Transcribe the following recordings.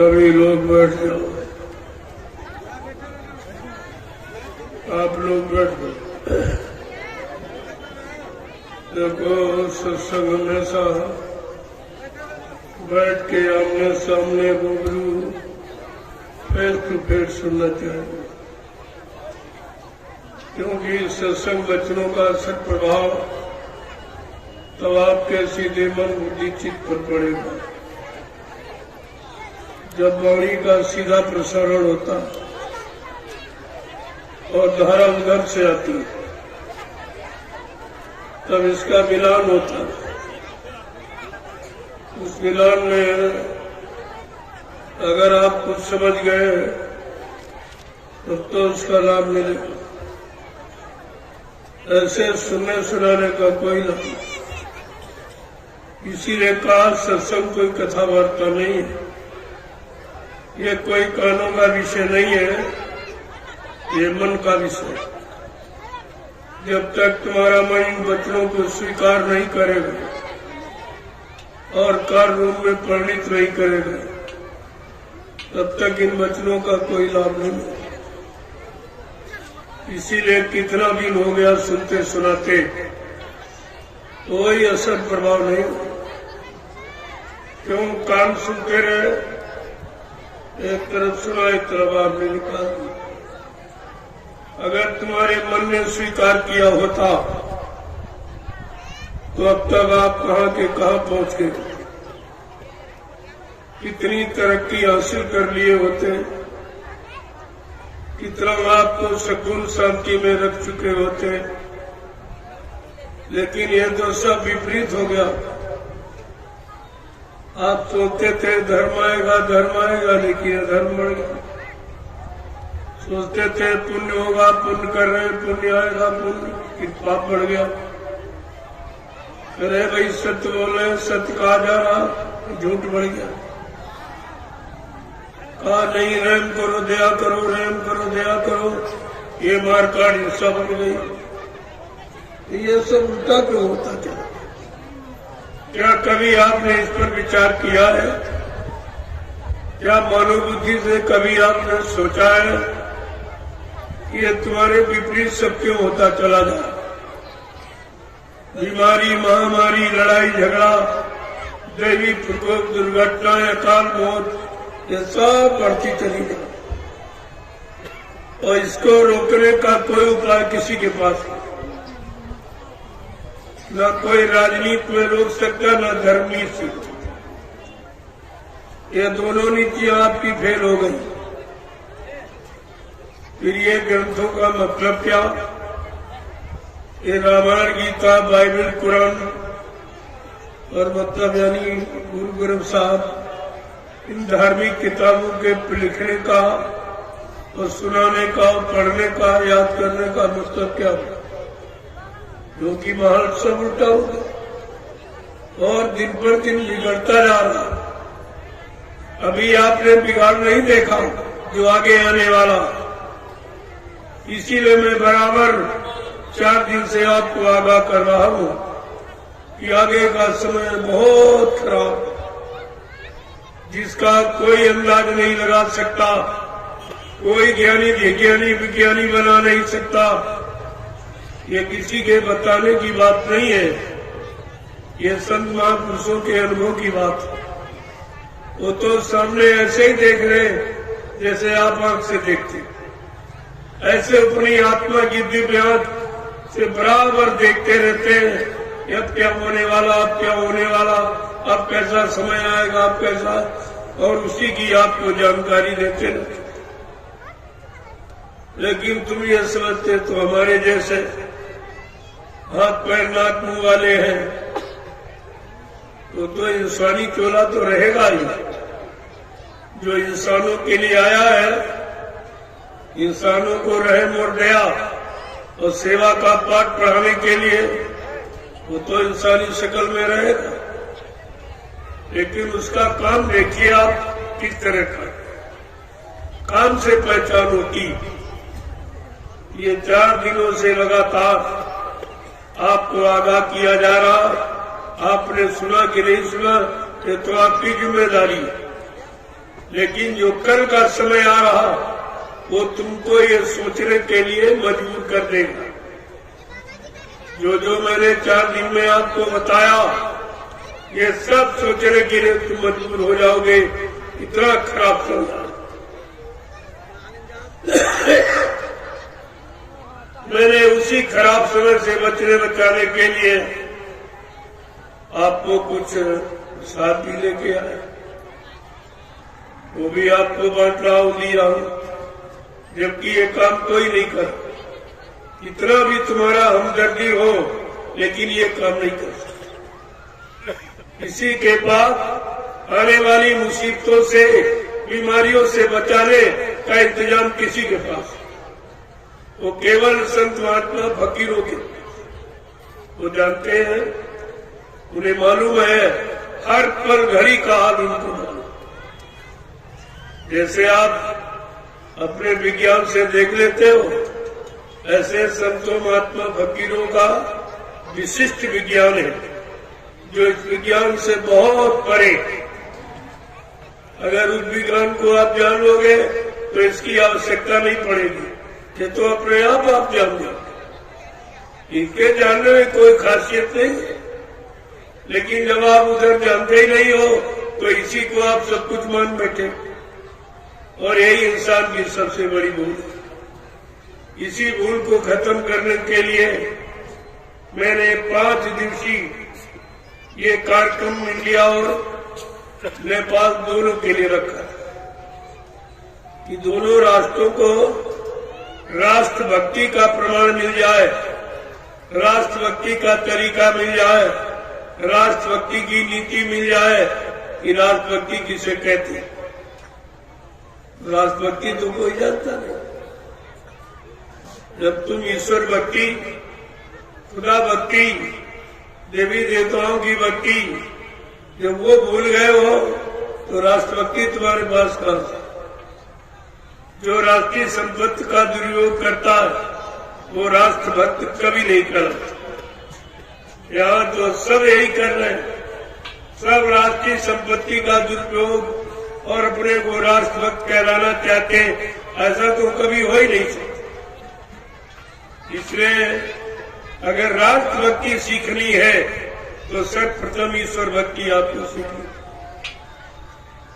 सभी लोग बैठ जाओ। आप लोग बैठ जाओ। देखो सत्संग हमेशा बैठ के आमने सामने रूबरू फेस टू फेस सुनना चाहिए, क्योंकि सत्संग वचनों का असर प्रभाव तब आपके सीधे मन बुद्धि चित्त पर पड़ेगा जब वाणी का सीधा प्रसारण होता और धारा उधर से आती, तब इसका मिलान होता। उस मिलान में अगर आप कुछ समझ गए तब तो उसका लाभ मिलेगा, ऐसे सुनने सुनाने का कोई लाभ नहीं। इसीलिए कहा सत्संग कोई कथा वार्ता नहीं है, ये कोई कानों का विषय नहीं है, ये मन का विषय। जब तक तुम्हारा मन इन वचनों को स्वीकार नहीं करेगा और कार्य रूप में परिणित नहीं करेगा, तब तक इन वचनों का कोई लाभ नहीं मिलेगा। इसीलिए कितना दिन हो गया सुनते सुनाते कोई असर प्रभाव नहीं हो। क्यों? कान सुनते रहे, एक तरफ सुना एक तरफ आपने निकाल दिया। अगर तुम्हारे मन ने स्वीकार किया होता तो अब तक आप कहां के कहां पहुंच गए, कितनी तरक्की हासिल कर लिए होते, कितना आपको सुकून शांति में रख चुके होते। लेकिन यह तो सब विपरीत हो गया। आप सोचते थे धर्म आएगा, लेकिन धर्म बढ़ गया। सोचते थे पुण्य होगा, पुण्य कर रहे, पुण्य आएगा, पुण्य पाप बढ़ गया। अरे भाई सत्य बोल रहे, सत्य कहा जा रहा, झूठ बढ़ गया। कहा नहीं रहम करो दया करो, रहम करो दया करो, ये मारकाट हिंसा बन गई। ये सब उल्टा क्यों होता चला? क्या कभी आपने इस पर विचार किया है? क्या मानव बुद्धि से कभी आपने सोचा है कि ये तुम्हारे विपरीत सब क्यों होता चला जाए? बीमारी, महामारी, लड़ाई झगड़ा, दैवी प्रकोप, दुर्घटनाएं, अकाल मौत, ये सब बढ़ती चली जाए और इसको रोकने का कोई उपाय किसी के पास नहीं। न कोई राजनीति में रोक सकता, न धर्म नीति। ये दोनों नीतियां आपकी फेल हो गई। फिर ये ग्रंथों का मतलब क्या? ये रामायण, गीता, बाइबल, कुरान और मतलब यानी गुरु ग्रंथ साहब, इन धार्मिक किताबों के लिखने का और सुनाने का, पढ़ने का, याद करने का मतलब क्या है? क्योंकि माहौल सब उल्टा हो गया और दिन पर दिन बिगड़ता जा रहा। अभी आपने बिगाड़ नहीं देखा जो आगे आने वाला। इसीलिए मैं बराबर 4 दिन से आपको आगाह कर रहा हूं कि आगे का समय बहुत खराब, जिसका कोई अंदाज नहीं लगा सकता, कोई ज्ञानी विज्ञानी बना नहीं सकता। ये किसी के बताने की बात नहीं है, ये संत महापुरुषों के अनुभव की बात है। वो तो सामने ऐसे ही देख रहे जैसे आप आंख से देखते, ऐसे अपनी आत्मा की दिव्य आंख से बराबर देखते रहते हैं। अब क्या होने वाला, अब क्या होने वाला, अब कैसा समय आएगा, अब कैसा, और उसी की आपको जानकारी देते रहते। लेकिन तुम ये समझते तो हमारे जैसे हाथ पैर नाक मुंह वाले हैं तो इंसानी चोला तो रहेगा ही। जो इंसानों के लिए आया है, इंसानों को रहम और दया और सेवा का पाठ पढ़ाने के लिए, वो तो इंसानी शक्ल में रहेगा। लेकिन उसका काम देखिए आप किस तरह का काम से पहचान होती। ये 4 दिनों से लगातार आपको आगाह किया जा रहा, आपने सुना कि नहीं सुना, ये तो आपकी जिम्मेदारी है। लेकिन जो कल का समय आ रहा वो तुमको ये सोचने के लिए मजबूर कर देगा। जो मैंने 4 दिन में आपको बताया, ये सब सोचने के लिए तुम मजबूर हो जाओगे। इतना खराब समय मैंने उसी खराब समय से बचाने के लिए आपको कुछ साथ भी लेके आया, वो भी आपको बांट रहा हूं, दी रहा हूं, जबकि ये काम कोई नहीं कर। इतना भी तुम्हारा हमदर्दी हो, लेकिन ये काम नहीं कर सकता। किसी के पास आने वाली मुसीबतों से, बीमारियों से बचाने का इंतजाम किसी के पास, वो केवल संत महात्मा फकीरों के। वो जानते हैं, उन्हें मालूम है हर पल घड़ी का हाल उनको मालूम। जैसे आप अपने विज्ञान से देख लेते हो, ऐसे संतों महात्मा फकीरों का विशिष्ट विज्ञान है, जो इस विज्ञान से बहुत परे। अगर उस विज्ञान को आप जान लोगे तो इसकी आवश्यकता नहीं पड़ेगी, ये तो अपने आप जान लो। इनके जानने में कोई खासियत नहीं है, लेकिन जब आप उधर जानते ही नहीं हो तो इसी को आप सब कुछ मान बैठे, और यही इंसान की सबसे बड़ी भूल है। इसी भूल को खत्म करने के लिए मैंने 5 दिवसीय ये कार्यक्रम इंडिया और नेपाल दोनों के लिए रखा कि दोनों राष्ट्रों को राष्ट्रभक्ति का प्रमाण मिल जाए, राष्ट्रभक्ति का तरीका मिल जाए, राष्ट्रभक्ति की नीति मिल जाए कि राष्ट्रभक्ति किसे कहते हैं। राष्ट्रभक्ति तो कोई जानता नहीं। जब तुम ईश्वर भक्ति, खुदा भक्ति, देवी देवताओं की भक्ति जब वो भूल गए हो तो राष्ट्रभक्ति तुम्हारे पास कहां से। जो राष्ट्रीय संपत्ति का दुरुपयोग करता है वो राष्ट्रभक्त कभी नहीं करता। यहाँ तो सब यही कर रहे हैं, सब राष्ट्रीय संपत्ति का दुरुपयोग और अपने को राष्ट्रभक्त कहलाना चाहते हैं। ऐसा तो कभी हो ही नहीं सकता। इसलिए अगर राष्ट्रभक्ति सीखनी है तो सर्वप्रथम ईश्वर भक्ति आपको सीखनी।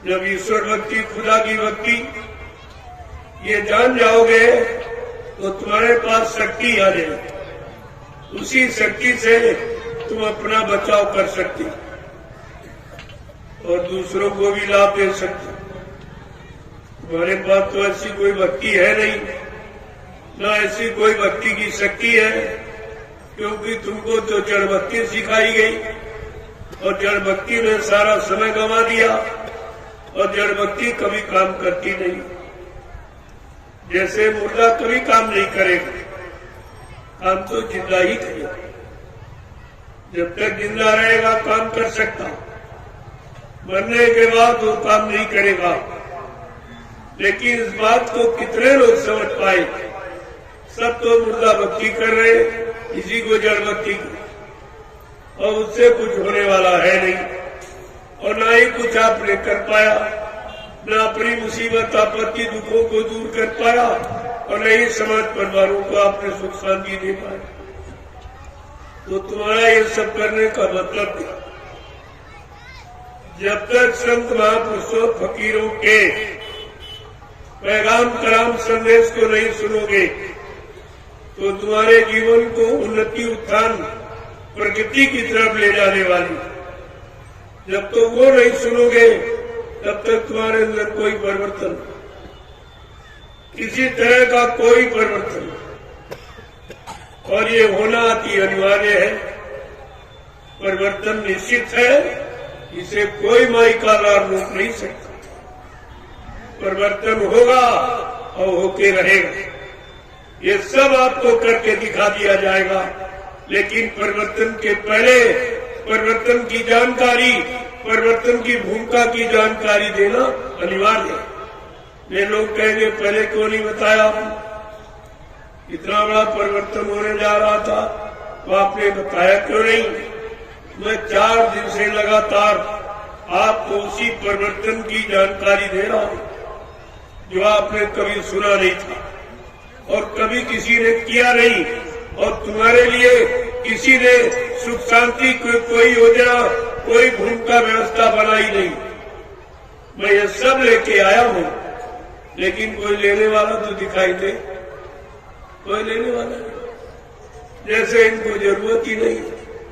जब ईश्वर भक्ति, खुदा की भक्ति ये जान जाओगे तो तुम्हारे पास शक्ति आ जाएगी। उसी शक्ति से तुम अपना बचाव कर सकते और दूसरों को भी लाभ दे सकते। तुम्हारे पास तो ऐसी कोई भक्ति है नहीं, ना ऐसी कोई भक्ति की शक्ति है, क्योंकि तुमको तो जड़ भक्ति सिखाई गई और जड़ भक्ति में सारा समय गंवा दिया, और जड़ भक्ति कभी काम करती नहीं। जैसे मुर्दा कभी काम नहीं करेगा, काम तो जिंदा ही करेगा। जब तक जिंदा रहेगा काम कर सकता, मरने के बाद वो काम नहीं करेगा। लेकिन इस बात को कितने लोग समझ पाए? सब तो मुर्दा भक्ति कर रहे, इसी को जड़ भक्ति कर, और उससे कुछ होने वाला है नहीं, और ना ही कुछ आपने कर पाया, न अपनी मुसीबत आपत्ति दुखों को दूर कर पाया, और न ही समाज परिवारों को आपने सुख शांति दे पाया। तो तुम्हारा ये सब करने का मतलब क्या? जब तक संत महापुरुषों फकीरों के पैगाम कलाम संदेश को नहीं सुनोगे तो तुम्हारे जीवन को उन्नति उत्थान प्रगति की तरफ ले जाने वाली। जब तो वो नहीं सुनोगे तब तक तुम्हारे अंदर कोई परिवर्तन, किसी तरह का कोई परिवर्तन, और ये होना अति अनिवार्य है। परिवर्तन निश्चित है, इसे कोई माई का लाभ रोक नहीं सकता। परिवर्तन होगा और होके रहेगा। ये सब आपको करके दिखा दिया जाएगा, लेकिन परिवर्तन के पहले परिवर्तन की जानकारी, परिवर्तन की भूमिका की जानकारी देना अनिवार्य है। ये लोग कहेंगे पहले क्यों नहीं बताया? इतना बड़ा परिवर्तन होने जा रहा था तो आपने बताया क्यों नहीं? मैं 4 दिन से लगातार आपको उसी परिवर्तन की जानकारी दे रहा हूं जो आपने कभी सुना नहीं था और कभी किसी ने किया नहीं, और तुम्हारे लिए किसी ने सुख शांति की कोई योजना, कोई भूमिका व्यवस्था बनाई नहीं। मैं ये सब लेके आया हूं, लेकिन कोई लेने वाला तो दिखाई दे, कोई लेने वाला नहीं। जैसे इनको जरूरत ही नहीं,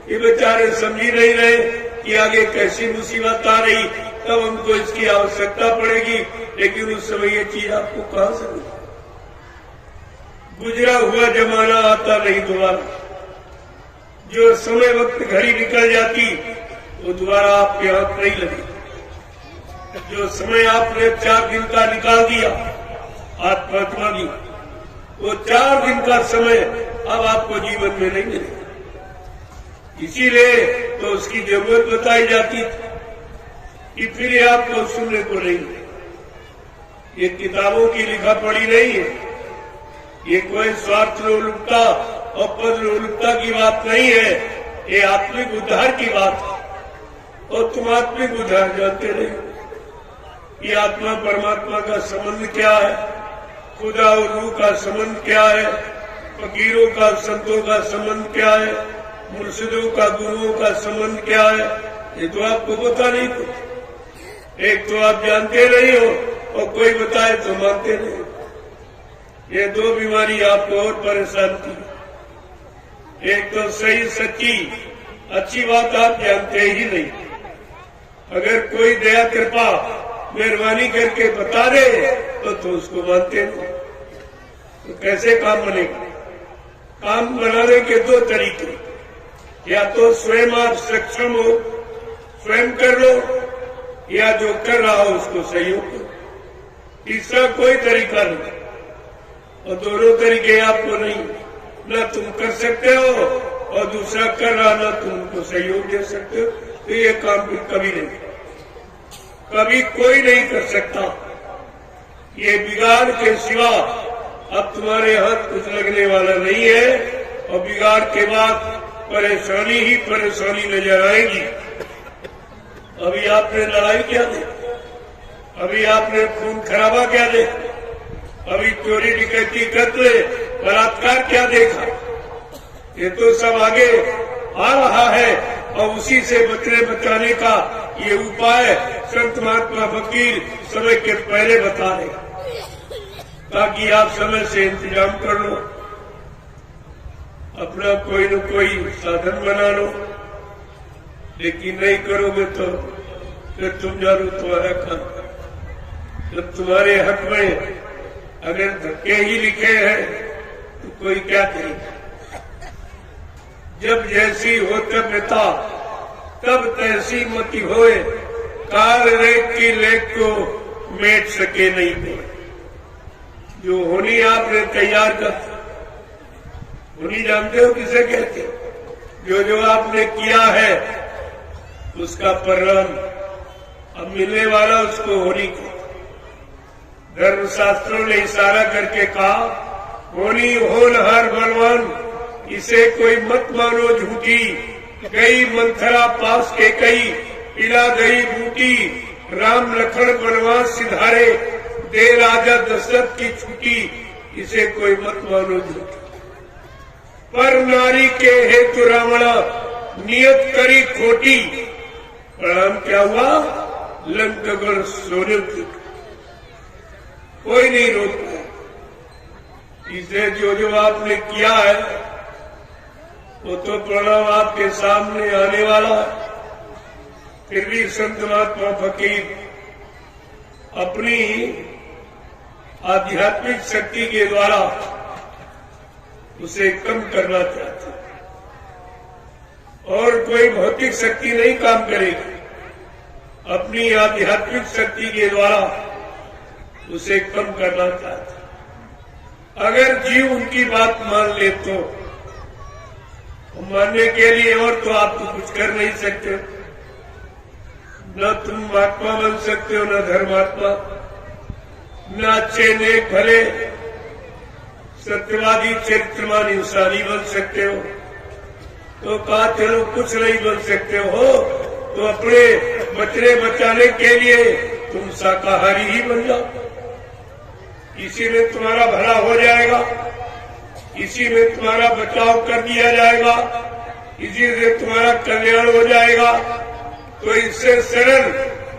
ये बेचारे समझ ही नहीं रहे कि आगे कैसी मुसीबत आ रही, तब हमको इसकी आवश्यकता पड़ेगी, लेकिन उस समय ये चीज आपको कहां से मिली? गुजरा हुआ जमाना आता नहीं दोबारा। जो समय वक्त घड़ी निकल जाती वो दोबारा आपके हाथ नहीं लगी। जो समय आपने 4 दिन का निकाल दिया आत्मात्मा की, वो 4 दिन का समय अब आपको जीवन में नहीं मिलेगा। इसीलिए तो उसकी जरूरत बताई जाती थी कि फिर ये आपको सुनने को नहीं। ये किताबों की लिखा पढ़ी नहीं है, ये कोई स्वार्थ लोलुपता और पद लोलुपता की बात नहीं है, ये आत्मिक उद्धार की बात है। और तुम आत्मिक उद्धार जानते नहीं। ये आत्मा परमात्मा का संबंध क्या है, खुदा और रूह का संबंध क्या है, फकीरों का संतों का संबंध क्या है, मुर्शिदों का गुरुओं का संबंध क्या है, ये तो आपको पता नहीं कुछ। एक तो आप जानते नहीं हो और कोई बताए तो मानते नहीं। ये 2 बीमारी आपको और परेशान की। एक तो सही सच्ची अच्छी बात आप जानते ही नहीं। अगर कोई दया कृपा मेहरबानी करके बता दे तो उसको मानते नहीं। तो कैसे काम बनेगा? काम बनाने के 2 तरीके, या तो स्वयं आप सक्षम हो, स्वयं कर लो, या जो कर रहा हो उसको सहयोग करो। तीसरा कोई तरीका नहीं। और दोनों तरीके आपको नहीं, न तुम कर सकते हो और दूसरा कर रहा, न तुम उनको सहयोग दे सकते हो। तो ये काम कभी नहीं, कभी कोई नहीं कर सकता। ये बिगाड़ के सिवा अब तुम्हारे हाथ कुछ लगने वाला नहीं है, और बिगाड़ के बाद परेशानी ही परेशानी नजर आएगी। अभी आपने लड़ाई क्या देखी, अभी आपने खून खराबा क्या देखा, अभी चोरी डकैती कत्ल बलात्कार क्या देखा? ये तो सब आगे आ रहा है, और उसी से बचाने का ये उपाय संत महात्मा फकीर समय के पहले बता रहे, ताकि आप समय से इंतजाम कर लो, अपना कोई न कोई साधन बना लो। लेकिन नहीं करोगे तो फिर तुम जानो तुम्हारा काम। जब तुम्हारे हक में अगर धक्के ही लिखे हैं तो कोई क्या करेगा? जब जैसी हो तब नेता, तब तैसी मति होए, काल रेत की लेख को मेट सके नहीं कोई। जो होनी आपने तैयार कर, होनी जानते हो किसे कहते हो? जो आपने किया है उसका परिणाम अब मिलने वाला उसको होनी को। धर्मशास्त्रों ने इशारा करके कहा, होनी होनहार बलवान, इसे कोई मत मानो झूठी। गई मंथरा पास के कई, पिला गई बूटी। राम लखन वनवास सिधारे, दे राजा दशरथ की छुट्टी। इसे कोई मत मानो झूठी। पर नारी के हेतु रावणा, नियत करी खोटी। परिणाम क्या हुआ? लंकगढ़ सोने की कोई नहीं रोक पाया। इसे जो आपने किया है वो तो परिणाम आपके सामने आने वाला है। फिर भी संत महात्मा फकीर अपनी आध्यात्मिक शक्ति के द्वारा उसे कम करना चाहते, और कोई भौतिक शक्ति नहीं काम करेगी। अपनी आध्यात्मिक शक्ति के द्वारा उसे कम करना चाहते। अगर जीव उनकी बात मान ले तो मानने के लिए और तो आप तो कुछ कर नहीं सकते। न तुम महात्मा बन सकते हो, न धर्मात्मा, न अच्छे नेक भले सत्यवादी चरित्रमान इंसानी बन सकते हो। तो कहा चलो कुछ नहीं बन सकते हो तो अपने बचने बचाने के लिए तुम शाकाहारी ही बन जाओ। इसी में तुम्हारा भला हो जाएगा, इसी में तुम्हारा बचाव कर दिया जाएगा, इसी से तुम्हारा कल्याण हो जाएगा। तो इससे सरल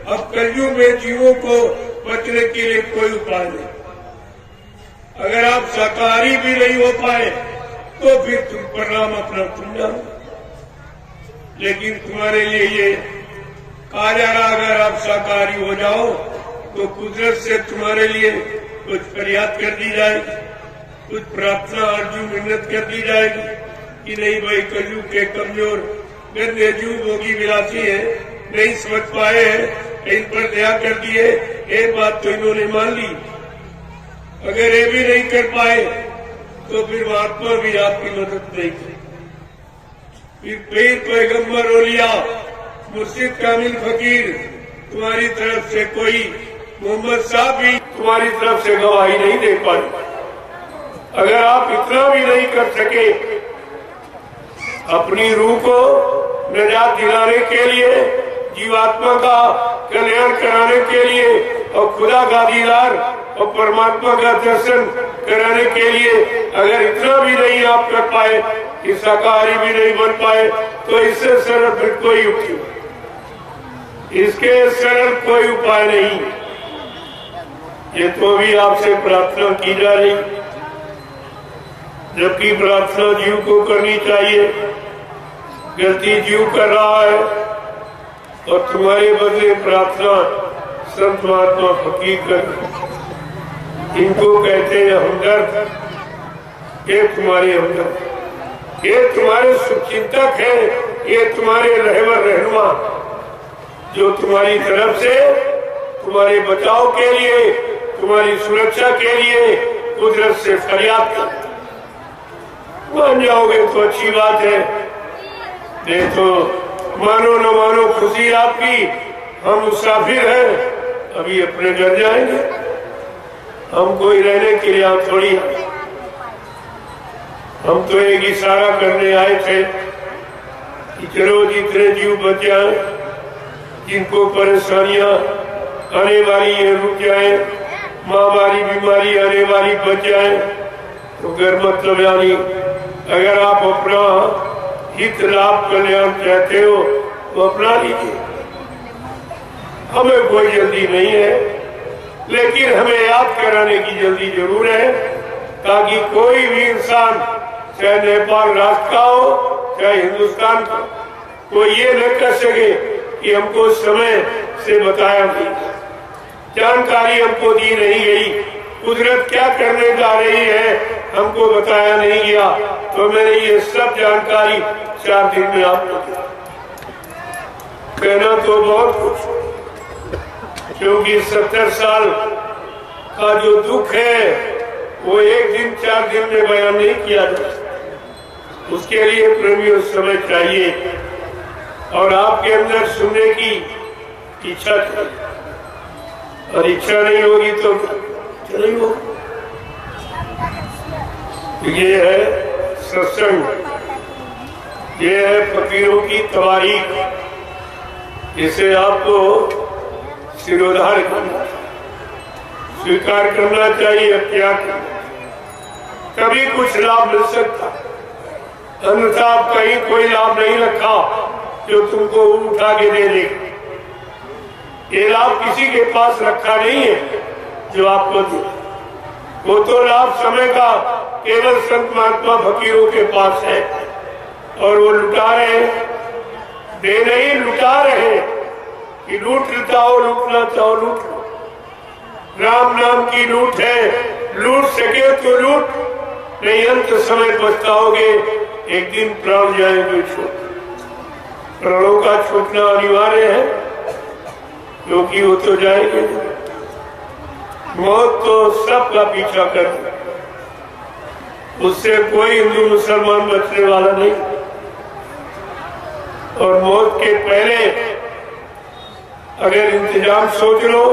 अब कलयुग में जीवों को बचने के लिए कोई उपाय नहीं। अगर आप शाकाहारी भी नहीं हो पाए तो फिर तुम परिणाम अपना तुम जानो। लेकिन तुम्हारे लिए ये कहा जा रहा, अगर आप शाकाहारी हो जाओ तो कुदरत से तुम्हारे लिए कुछ फरियाद कर दी जाएगी, कुछ प्रार्थना अर्जुन मिन्नत कर दी जाएगी कि नहीं भाई कलयुग के कमजोर गंदे जीव भोगी विलासी है, नहीं समझ पाए हैं, इन पर दया कर दिए। एक बात तो इन्होंने मान ली, अगर ये भी नहीं कर पाए तो फिर महात्मा भी आपकी मदद नहीं करें। फिर पीर पैगम्बर औलिया मुर्शिद कामिल फकीर तुम्हारी तरफ से कोई, मोहम्मद साहब भी तुम्हारी तरफ से गवाही नहीं दे पाए। अगर आप इतना भी नहीं कर सके अपनी रूह को निजात दिलाने के लिए, जीवात्मा का कल्याण कराने के लिए और खुदा का दीदार और परमात्मा का दर्शन कराने के लिए, अगर इतना भी नहीं आप कर पाए, कि शाकाहारी भी नहीं बन पाए, तो इससे सरल फिर कोई युक्ति, इसके सरल कोई उपाय नहीं। ये तो भी आपसे प्रार्थना की जा रही, जबकि प्रार्थना जीव को करनी चाहिए। गलती जीव कर रहा है और तुम्हारे बदले प्रार्थना संत महात्मा फकीर कर, इनको कहते हैं हमदर्द। ये तुम्हारे हमदर्द, ये तुम्हारे शुभचिंतक है, ये तुम्हारे रहबर रहनुमा, जो तुम्हारी तरफ से तुम्हारे बचाव के लिए, तुम्हारी सुरक्षा के लिए कुदरत से फरियाद कर। मान जाओगे तो अच्छी बात है, नहीं तो मानो न मानो खुशी आपकी। हम मुसाफिर हैं, अभी अपने घर जाएंगे, हम कोई रहने के लिए थोड़ी, हम तो एक इशारा करने आए थे कि चलो जितने जीव बच जाए, जिनको परेशानियां आने वाली है रुक जाए, महामारी बीमारी आने वाली बच जाए, तो घर मतलब यानी अगर आप अपना हित लाभ कल्याण चाहते हो तो अपना लीजिए। हमें कोई जल्दी नहीं है, लेकिन हमें याद कराने की जल्दी जरूर है, ताकि कोई भी इंसान, चाहे नेपाल राष्ट्र का हो चाहे हिंदुस्तान का, कोई ये न कर सके कि हमको समय से बताया नहीं, जानकारी हमको दी नहीं गई, कुदरत क्या करने जा रही है हमको बताया नहीं गया। तो मैंने ये सब जानकारी 4 दिन में आपको कहना तो बहुत कुछ, क्योंकि 70 साल का जो दुख है वो 1 दिन 4 दिन में बयान नहीं किया जा सकता। उसके लिए प्रेमियों समय चाहिए और आपके अंदर सुनने की इच्छा चाहिए, और इच्छा नहीं होगी तो नहीं होगी। ये है सत्संग, ये है फकीरों की तवारीख, इसे आपको सिरोधार करना, स्वीकार करना चाहिए, त्याग करना। कभी कुछ लाभ मिल सकता, अन्यथा आप कहीं कोई लाभ नहीं रखा जो तुमको उठा के दे दे। ये लाभ किसी के पास रखा नहीं है जो आपको दे, वो तो लाभ समय का केवल संत महात्मा फकीरों के पास है, और वो लुटा रहे, दे नहीं लुटा रहे कि लूट लुटाओ, लूटना चाहो लूट लो। राम नाम की लूट है, लूट सके तो लूट, नहीं अंत समय पछताओगे, एक दिन प्राण जाएंगे छूट। प्राणों का छूटना अनिवार्य है, क्योंकि वो तो जाएंगे, मौत तो सबका पीछा कर, उससे कोई हिंदू मुसलमान बचने वाला नहीं। और मौत के पहले अगर इंतजाम सोच लो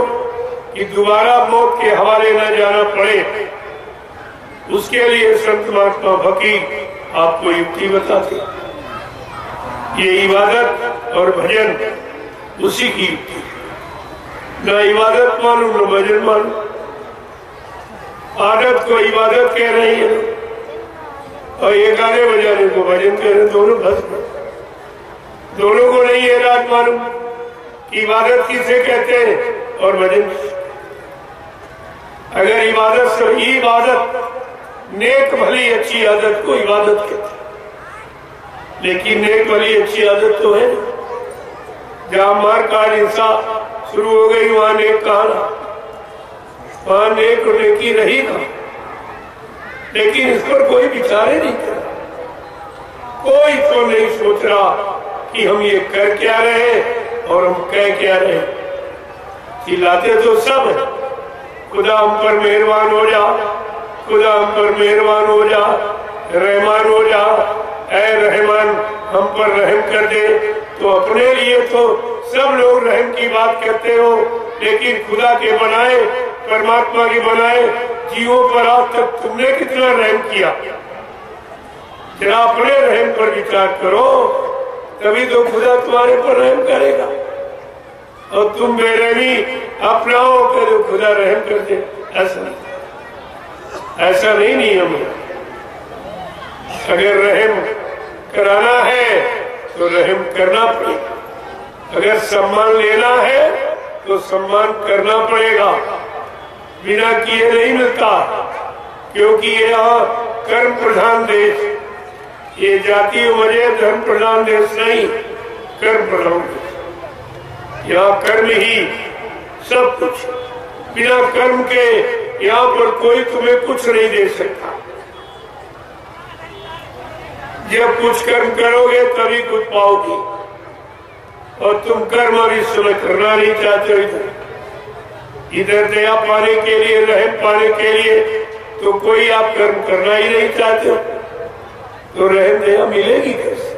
कि दोबारा मौत के हवाले न जाना पड़े, उसके लिए संत महात्मा फकीर आपको युक्ति बताते। ये इबादत और भजन उसी की युक्ति। न इबादत मानो न भजन मानो। आदत को इबादत कह रही है और ये गाने बजाने को भजन कह रहे, दोनों भस्म। दोनों को नहीं है रात मालूम कि इबादत किसे कहते हैं और भजन। अगर इबादत सही इबादत नेक भली अच्छी आदत को इबादत कहते हैं, लेकिन नेक भली अच्छी आदत तो है जहां मार काट हिंसा शुरू हो गई वहां नेक कहा, वहां नेक नेकी रही ना। लेकिन इस पर कोई विचार ही नहीं कर, कोई तो नहीं सोच रहा कि हम ये कर क्या रहे और हम कह क्या रहे। चिल्लाते तो सब है, खुदा हम पर मेहरबान हो जा, खुदा हम पर मेहरबान हो जा, रहमान हो जा, ऐ रहमान हम पर रहम कर दे। तो अपने लिए तो सब लोग रहम की बात करते हो, लेकिन खुदा के बनाए परमात्मा के बनाए जीवों पर आज तक तुमने कितना रहम किया? जरा अपने रहम पर विचार करो, तभी तो खुदा तुम्हारे पर रहम करेगा। और तुम बेरहमी अपनाओ के तो खुदा रहम कर दे, ऐसा नहीं नियम है। अगर रहम कराना है तो रहम करना पड़ेगा, अगर सम्मान लेना है तो सम्मान करना पड़ेगा। बिना किए नहीं मिलता, क्योंकि यहाँ कर्म प्रधान देश, ये जाति मजहब धर्म प्रधान देश नहीं, कर्म प्रधान देश। यहाँ कर्म ही सब कुछ, बिना कर्म के यहाँ पर कोई तुम्हें कुछ नहीं दे सकता। जब कुछ कर्म करोगे तभी कुछ पाओगे, और तुम कर्म अभी इस समय करना नहीं चाहते हो। इधर दया पाने के लिए, रहम पाने के लिए तो कोई आप कर्म करना ही नहीं चाहते हो, तो रहम दया मिलेगी कैसे?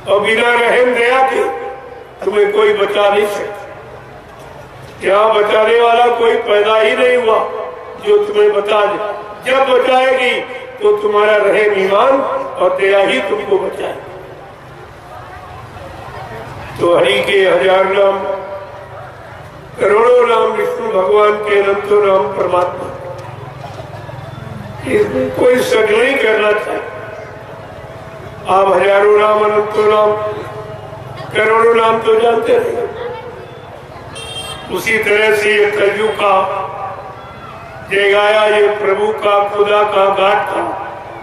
और बिना रहम दया के तुम्हें कोई बचा नहीं सकता। यहाँ बचाने वाला कोई पैदा ही नहीं हुआ जो तुम्हें बचा दे। जब बचाएगी तो तुम्हारा रहम ईमान और दया ही तुमको बचाए। तो हरि के हजार नाम, करोड़ों नाम, विष्णु भगवान के अनंतों नाम परमात्मा, इसमें कोई शक नहीं करना चाहिए। आप हजारों नाम, अनंतों नाम, करोड़ों नाम तो जानते नहीं। उसी तरह से ये कलयुग का जय गाया, ये प्रभु का, खुदा का गाठ था,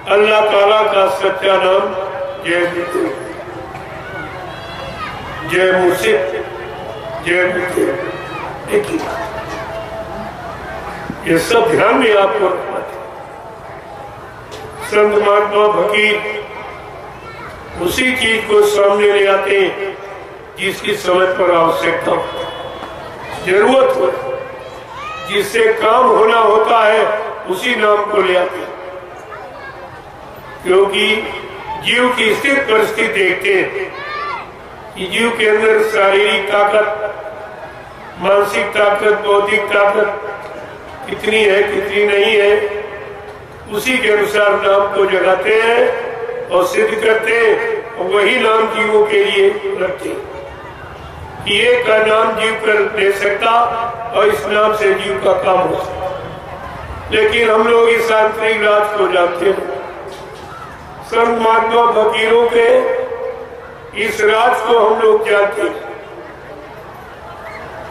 अल्लाह ताला का सच्चा नाम जय मृत्यु, जय मुर्शिद, जय मृत्यु। एक ही ये सब ध्यान में आपको रखना चाहिए। संत महात्मा फकीर उसी चीज को सामने ले आते हैं जिसकी समय पर आवश्यकता हो, जरूरत हो, जिससे काम होना होता है, उसी नाम को ले आते हैं। क्योंकि जीव की स्थित परिस्थिति देखते हैं कि जीव के अंदर शारीरिक ताकत, मानसिक ताकत, बौद्धिक ताकत कितनी है, कितनी नहीं है, उसी के अनुसार नाम को जगाते हैं और सिद्ध करते हैं, और वही नाम जीवों के लिए रखते हैं कि ये का नाम जीव कर दे सकता और इस नाम से जीव का काम हो सकता। लेकिन हम लोग इस आंतरिक राज को जानते हैं। संत महात्मा फकीरों के इस राज को हम लोग जानते हैं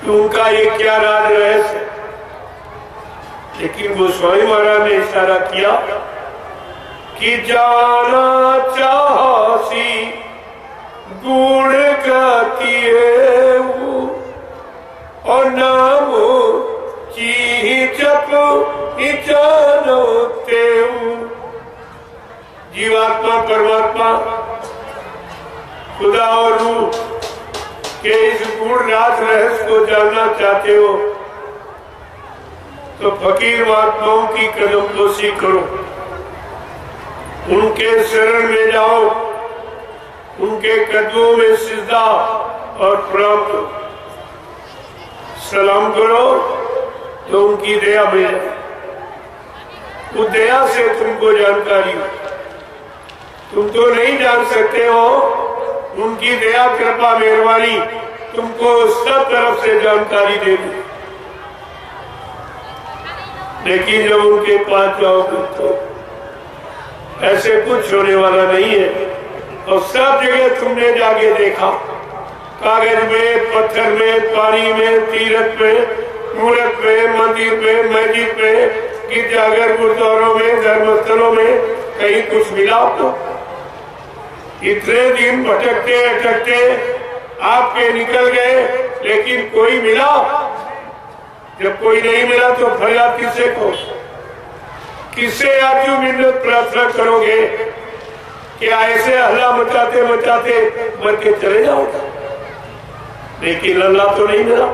कि उनका ये क्या राज रहस्य। लेकिन गोस्वामी महाराज ने इशारा किया कि जाना चाहसी गुण किए और नाम ची जप जानो तेऊ। जीवात्मा परमात्मा खुदा और रूह के इस गुण राज रहस्य को जानना चाहते हो तो फकीर महात्माओं की कदमपोशी करो, उनके शरण में जाओ, उनके कदमों में सिजदा और प्रणाम करो, सलाम करो तो उनकी दया मिल जाए। उस दया से तुमको जानकारी हो। तुम तो नहीं जान सकते हो उनकी दया कृपा मेहरबानी, तुमको सब तरफ से जानकारी दे दी, लेकिन जब उनके पास जाओगे तो ऐसे कुछ होने वाला नहीं है। और सब जगह तुमने जाके देखा, कागज में, पत्थर में, पानी में, तीर्थ में, मूर्त में, मंदिर में, मस्जिद में, गिरजाघर, गुरुद्वारों में, धर्मस्थलों में, कहीं कुछ मिला आपको? इतने दिन भटकते भटकते आपके निकल गए, लेकिन कोई मिला? जब कोई नहीं मिला तो फरियाद किससे को, किससे आजू मिन्नत प्रार्थना करोगे? क्या ऐसे हल्ला मचाते मचाते मर के चले जाओगे? लेकिन अल्लाह तो नहीं मिला।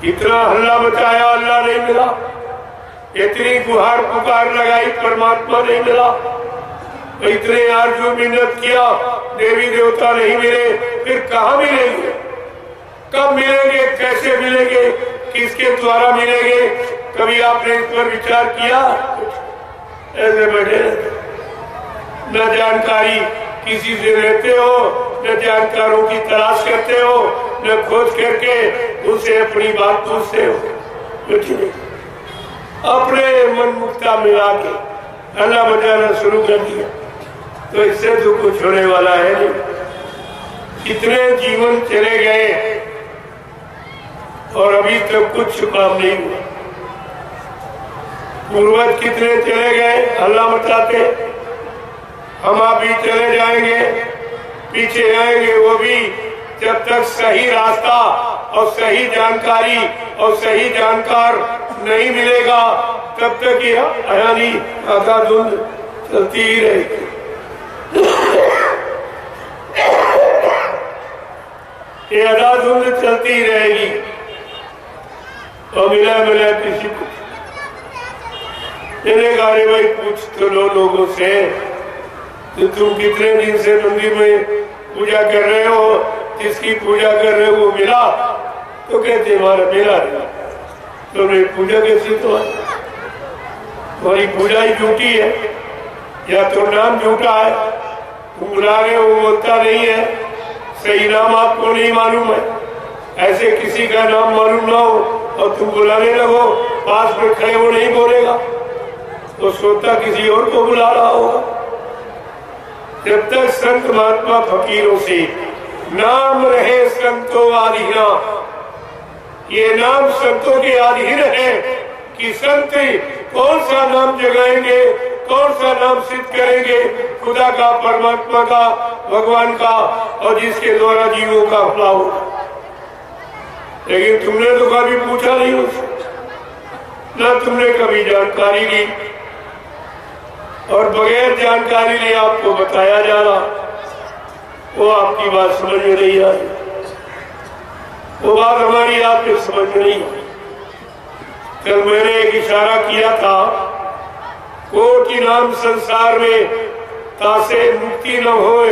इतना हल्ला मचाया, अल्लाह नहीं मिला। इतनी गुहार पुकार लगाई, परमात्मा नहीं मिला। इतने आरजू मिन्नत किया, देवी देवता नहीं मिले। फिर कहाँ मिलेंगे? कब मिलेंगे? कैसे मिलेंगे? किसके द्वारा मिलेंगे? कभी आपने इस पर विचार किया? ऐसे बैठे न जानकारी किसी से लेते हो, न जानकारों की तलाश करते हो, न खोज करके उनसे अपनी बात पूछते हो। कुछ नहीं, अपने मन मुक्ता मिला के अल्लाह बजाना शुरू कर दिया। तो इससे तो कुछ होने वाला है नहीं। कितने जीवन चले गए और अभी तक कुछ काम नहीं हुआ। पूर्वज कितने चले गए अल्लाह मचाते, हम अभी चले जाएंगे, पीछे आएंगे वो भी, जब तक सही रास्ता और सही जानकारी और सही जानकार नहीं मिलेगा तब तक ये यानी आधाधुंध चलती ही रहेगी। ये आधाधुंध चलती ही रहेगी। और मिला मिला किसी को गारे भाई पूछ तो लो लोगों से, तो तुम कितने दिन से मंदिर में पूजा कर रहे हो, जिसकी पूजा कर रहे हो वो मिला? तो कहते हमारा मिला नहीं। तो मेरी पूजा कैसी? तो है हमारी पूजा ही झूठी है, या तो नाम झूठा है, तुम बुला रहे हो वो बोलता नहीं है, सही नाम आपको नहीं मालूम है। ऐसे किसी का नाम मालूम ना हो और तुम बुलाने लगो, पास में खड़े वो नहीं बोलेगा, तो सोचता किसी और को बुला रहा होगा। जब तक संत महात्मा फकीरों से नाम रहे संतों आधीना, ये नाम संतों के अधीन है कि संत कौन सा नाम जगाएंगे, कौन सा नाम सिद्ध करेंगे, खुदा का, परमात्मा का, भगवान का, और जिसके द्वारा जीवों का भला होगा। लेकिन तुमने तो कभी पूछा नहीं उससे, न तुमने कभी जानकारी ली, और बगैर जानकारी लिए आपको बताया जा रहा, वो आपकी बात समझ में नहीं आई, वो बात हमारी आपके समझ में नहीं आई। कल मैंने एक इशारा किया था, कोटि नाम संसार में तासे मुक्ति न होए,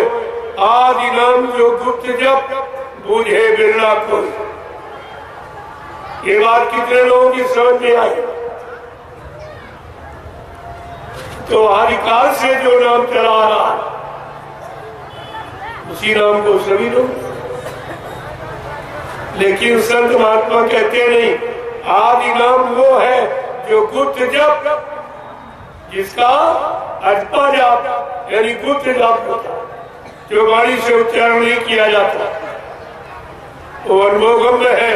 आदि नाम जो गुप्त जप बूझे बिरला को। ये बात कितने लोगों की समझ में आई? तो आदिकाल से जो नाम चला रहा है उसी नाम को सभी लोग, लेकिन संत महात्मा कहते नहीं, आदि नाम वो है जो गुप्त जप, जिसका अजपा जाप यानी गुप्त जाप होता, जो वाणी से उच्चारण नहीं किया जाता, वो अनुभवगम्य है,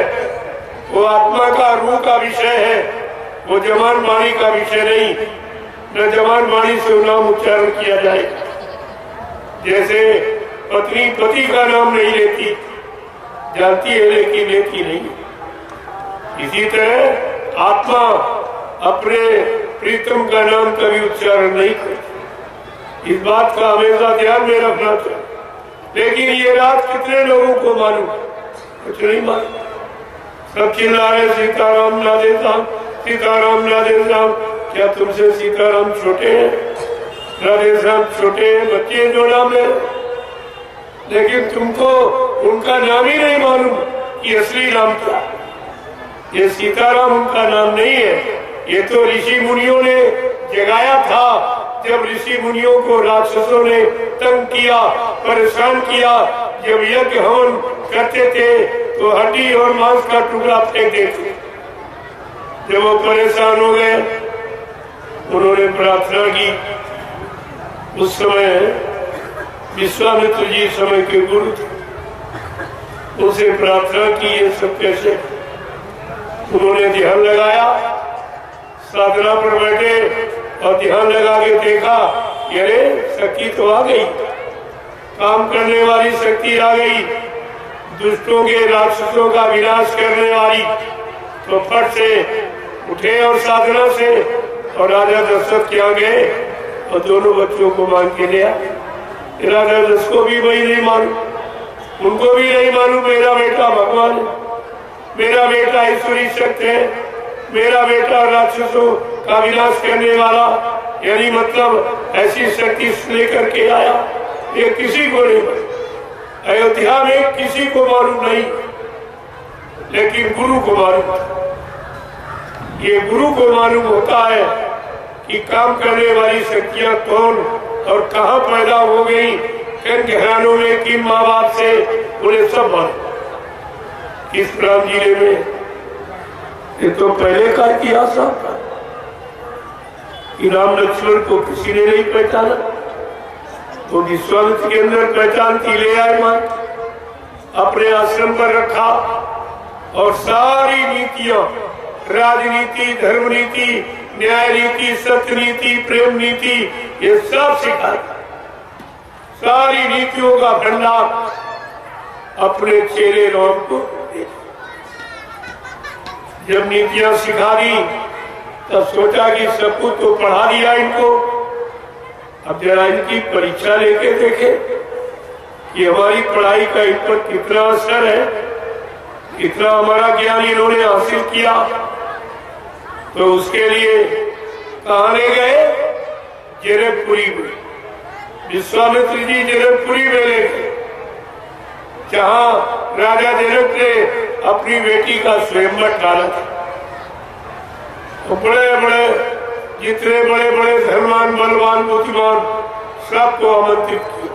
वो आत्मा का रूह का विषय है, वो जमान वाणी का विषय नहीं। न जवान वाणी से नाम उच्चारण किया जाएगा। जैसे पत्नी पति का नाम नहीं लेती, जानती है लेकिन लेती नहीं, इसी तरह आत्मा अपने प्रीतम का नाम कभी उच्चारण नहीं करती। इस बात का हमेशा ध्यान में रखना चाहिए। लेकिन ये रात कितने लोगों को मालूम? कुछ नहीं मालूम। सब चिल्ला रहे सीताराम राधे श्याम, सीताराम राधे श्याम। क्या तुमसे सीताराम छोटे हैं? राधे श्याम छोटे हैं, बच्चे जो नाम है, लेकिन तुमको उनका नाम ही नहीं मालूम कि असली नाम क्या। ये सीताराम उनका नाम नहीं है, ये तो ऋषि मुनियों ने जगाया था। जब ऋषि मुनियों को राक्षसों ने तंग किया, परेशान किया, जब यज्ञ हवन करते थे तो हड्डी और मांस का टुकड़ा फेंक देते। जब वो परेशान हो गए, उन्होंने प्रार्थना की। उस समय विश्वामित्र जी समय के गुरु थे, उनसे प्रार्थना की ये सब कैसे। उन्होंने ध्यान लगाया, साधना पर बैठे और ध्यान लगा के देखा, अरे शक्ति तो आ गई, काम करने वाली शक्ति आ गई, दुष्टों के राक्षसों का विनाश करने वाली। तो फट से उठे और साधना से और राजा दशरथ के यहाँ गए और दोनों बच्चों को मांग के लिया। राजा दशरथ को भी वही नहीं मालूम, उनको भी नहीं मालूम मेरा बेटा भगवान है, मेरा बेटा ईश्वरी शक्ति है, मेरा बेटा राक्षसों का विनाश करने वाला, यानी मतलब ऐसी शक्ति लेकर के आया। ये किसी को नहीं मालूम, अयोध्या में किसी को मालूम नहीं, लेकिन गुरु को मालूम। ये गुरु को मालूम होता है कि काम करने वाली शक्तियां कौन और कहाँ पैदा हो गई, किन घरानों में, किन माँ बाप से, उन्हें सब मालूम। इस राम जिले में ये तो पहले का इतिहास था कि राम लक्ष्मण को किसी ने नहीं पहचाना, तो विश्वामित्र के अंदर पहचान की ले आए, मां अपने आश्रम पर रखा और सारी नीतियां, राजनीति, धर्म नीति, न्याय नीति, सत्य नीति, प्रेम नीति, ये सब सिखाई। सारी नीतियों का भंडार अपने चेले राम को दे। जब नीतियां सिखा दी तब सोचा कि सब कुछ तो पढ़ा दिया इनको, अब जरा इनकी परीक्षा लेके देखे कि हमारी पढ़ाई का इन पर कितना असर है, कितना हमारा ज्ञान इन्होंने हासिल किया। तो उसके लिए कहाँ ले गए? जनकपुरी में। विश्वामित्र जी जनकपुरी में ले गए, जहाँ राजा जनक ने अपनी बेटी का स्वयंवर डाला था। तो बड़े बड़े, जितने बड़े बड़े धर्मवान, बलवान, बुद्धिमान, सबको आमंत्रित किया।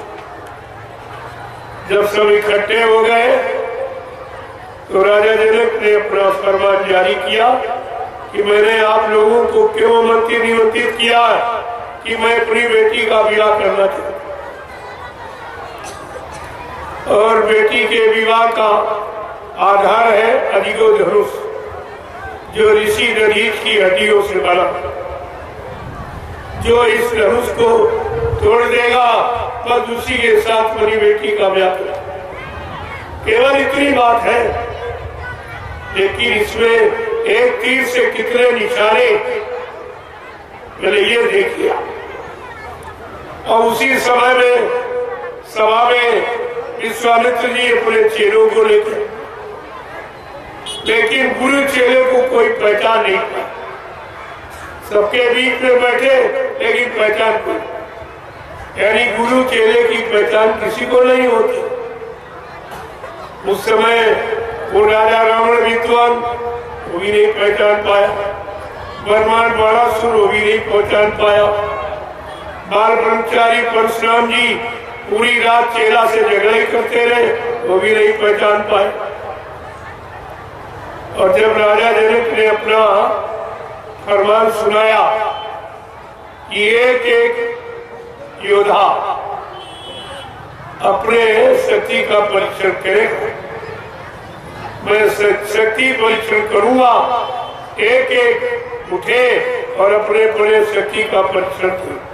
जब सब इकट्ठे हो गए तो राजा जनक ने अपना फरमान जारी किया कि मैंने आप लोगों को क्यों निमंत्रित किया कि मैं अपनी बेटी का विवाह करना चाहता, और बेटी के विवाह का आधार है अजिगो धनुष, जो ऋषि दधीच की हड्डियों से बना। जो इस धनुष को तोड़ देगा बस उसी के साथ मेरी बेटी का ब्याह करेगा। केवल इतनी बात है, लेकिन इसमें एक तीर से कितने निशाने, मैंने ये देख लिया। और उसी समय में सभा में विश्वामित्र जी अपने चेलों को लेकर, लेकिन गुरु चेले को कोई पहचान नहीं पाया। सबके बीच में बैठे लेकिन पहचान कोई, यानी गुरु चेले की पहचान किसी को नहीं होती। उस समय वो राजा रावण विद्वान, वो भी नहीं पहचान पाया। बर्मान बाणासुर, वो भी नहीं पहचान पाया। बाल ब्रह्मचारी परशुराम जी पूरी रात चेला से झगड़े करते रहे, वो भी नहीं पहचान पाए। और जब राजा जनक ने अपना फरमान सुनाया कि एक एक योद्धा अपने शक्ति का परीक्षण करेगा, मैं शक्ति परीक्षण करूंगा, एक एक उठे और अपने अपने शक्ति का परीक्षण करें।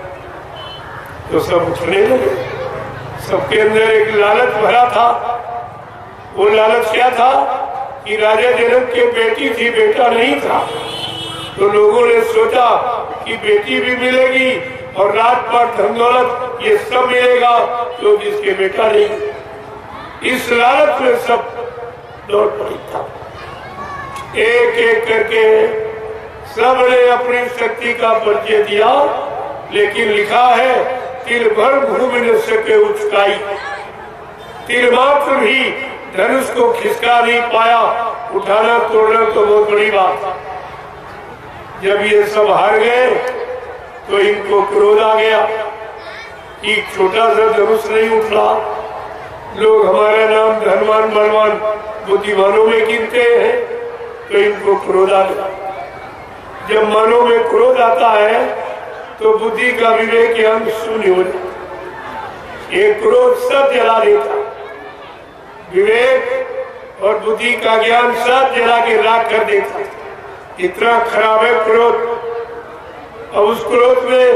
तो सब उठने लगे। सबके अंदर एक लालच भरा था। वो लालच क्या था कि राजा जनक की बेटी थी, बेटा नहीं था। तो लोगों ने सोचा कि बेटी भी मिलेगी और राजपाट, धन दौलत, ये सब मिलेगा, तो जिसके बेटा नहीं। इस लालच में सब दौड़ पड़ी था। एक एक करके सबने अपनी शक्ति का परिचय दिया, लेकिन लिखा है तिल भर भूमि न सके उचकाई, तिल मात्र भी धनुष को खिसका नहीं पाया। उठाना तोड़ना तो बहुत बड़ी बात। जब ये सब हार गए तो इनको क्रोध आ गया कि छोटा सा धनुष नहीं उठ रहा, लोग हमारा नाम धनवान बलवान बुद्धिमानों में गिनते हैं तो इनको क्रोध आता है। जब मनों में क्रोध आता है तो बुद्धि का विवेक अंग शून्य हो जाता। ये क्रोध सब जला देता, विवेक और बुद्धि का ज्ञान सब जला के राख कर देता। इतना खराब है क्रोध। अब उस क्रोध में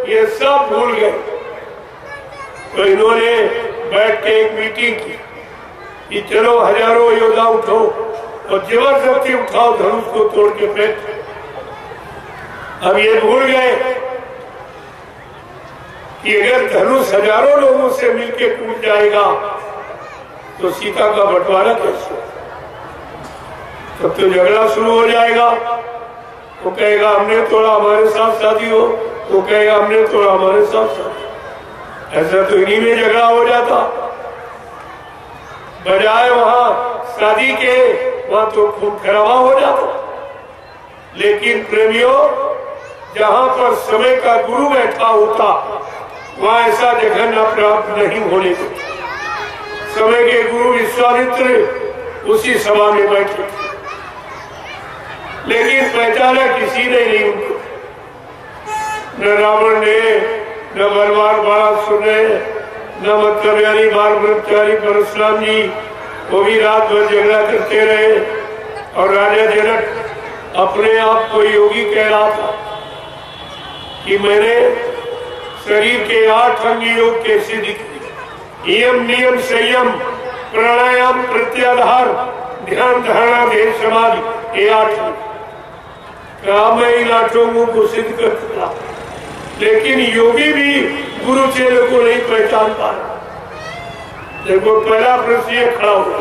ये सब भूल गए तो इन्होंने बैठ के एक मीटिंग की कि चलो हजारों योद्धा उठो और जबरदस्ती उठाओ, धनुष को तोड़ के फेंक। अब ये भूल गए कि अगर धनुष हजारों लोगों से मिलकर टूट जाएगा तो सीता का बंटवारा कैसे? तब तो झगड़ा शुरू हो जाएगा। वो कहेगा हमने तोड़ा, हमारे साथ शादी हो, वो कहेगा हमने तोड़ा, हमारे साथ शादी। ऐसा तो इन्हीं में झगड़ा हो जाता। बजाय वहां शादी के वहां तो खून खराबा हो जाता। लेकिन प्रेमियों, जहां पर समय का गुरु बैठा होता वहां ऐसा जघन्य प्राप्त नहीं होने देता। समय के गुरु विश्वामित्र उसी सभा में बैठे, लेकिन पहचाना किसी ने नहीं उनको। न रावण ने, न बलवान बाणासुर ने, न मतलबयानी बाल ब्रह्मचारी परशुराम जी, वो भी रात भर झगड़ा करते रहे। और राजा जनक अपने आप को योगी कह रहा था कि मैंने शरीर के 8 अंग योग कैसे दिखे, यम नियम संयम प्राणायाम प्रत्याधार ध्यान धारणा ध्येय समाधि, ये 8 कहा मैं इन 8 अंगों को सिद्ध कर चुका। लेकिन योगी भी गुरु चेले को नहीं पहचान पा रहा। देखो पहला प्रश्न ये खड़ा हुआ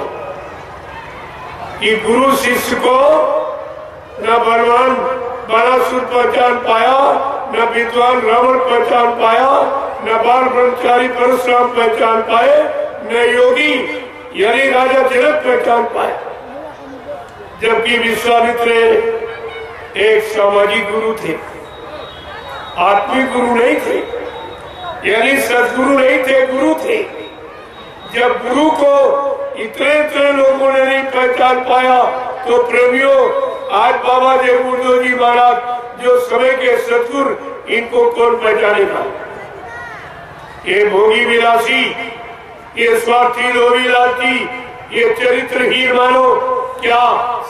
कि गुरु शिष्य को न बलवान बाणासुर पहचान पाया, न विद्वान रावण पहचान पाया, न बाल ब्रह्मचारी परशुराम पहचान पाए, न योगी यानी राजा जनक पहचान पाए। जबकि विश्वामित्र एक सामाजिक गुरु थे, आत्मिक गुरु नहीं थे, यानी सदगुरु नहीं थे, गुरु थे। जब गुरु को इतने लोगों ने नहीं पहचान पाया तो प्रेमियों, आज बाबा देवगुरु जी महाराज जो समय के सदगुरु, इनको कौन पहचानेगा? ये भोगी विलासी, ये स्वार्थी लोभी लालची, ये चरित्रहीन मानो क्या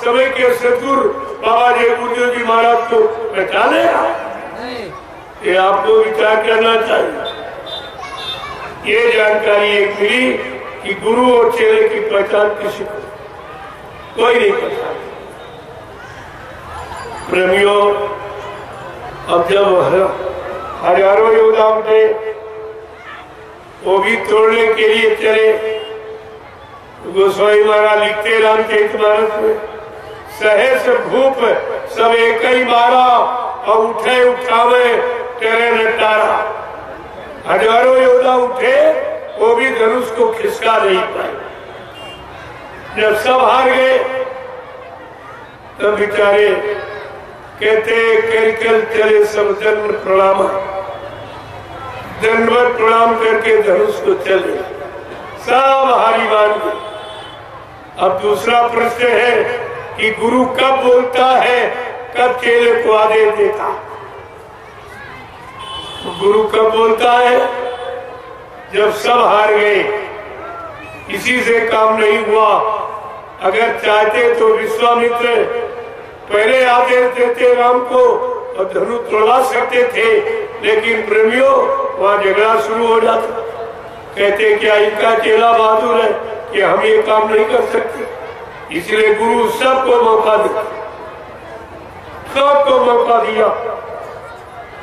समय के सदगुरु बाबा देवगुरु जी महाराज को पहचाने? ये आपको विचार करना चाहिए। ये जानकारी एक मिली कि गुरु और चेले की पहचान किसी को कोई नहीं पहचान। प्रेमियों, अब जब हजारों योद्धा उठे, वो भी तोड़ने के लिए चले। गोस्वामी महाराज लिखते रामचरितमानस में, सहस भूप सब एक ही मारा और उठे उठावे तेरे नटारा। हजारों योद्धा उठे, वो भी धनुष को खिसका नहीं पाए। जब सब हार गए तब बेचारे कहते कर चले सब जन्म प्रणाम, दंडवत प्रणाम करके धनुष को चले, सब हारी मान गए। अब दूसरा प्रश्न है कि गुरु कब बोलता है, कब चेले को आदेश देता? गुरु कब बोलता है? जब सब हार गए, किसी से काम नहीं हुआ। अगर चाहते तो विश्वामित्र पहले आदेश देते राम को और धनुष तोड़ा सकते थे, लेकिन प्रेमियों वहां झगड़ा शुरू हो जाता। कहते क्या इनका चेला बहादुर है कि हम ये काम नहीं कर सकते? इसलिए गुरु सबको मौका दिया, सबको मौका दिया।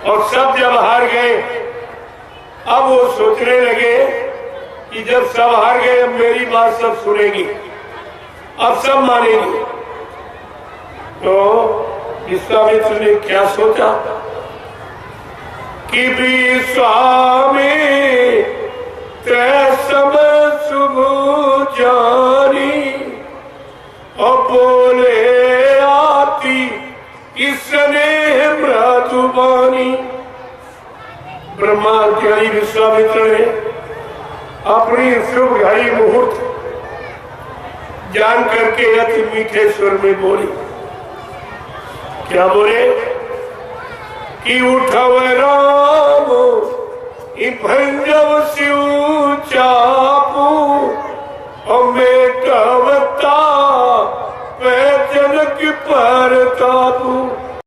और सब जब हार गए, अब वो सोचने लगे कि जब सब हार गए, अब मेरी बात सब सुनेंगे, अब सब मानेंगे। तो विश्वामित्र ने क्या सोचा कि विश्वामित्र सब शुभ जानी और बोले आती किसने मृदुबानी। ब्रह्माचार्य विश्वामित्र ने अपनी शुभ घड़ी मुहूर्त जान करके अति मीठे स्वर में बोली। क्या बोले कि उठव राम भंजव से ऊंचा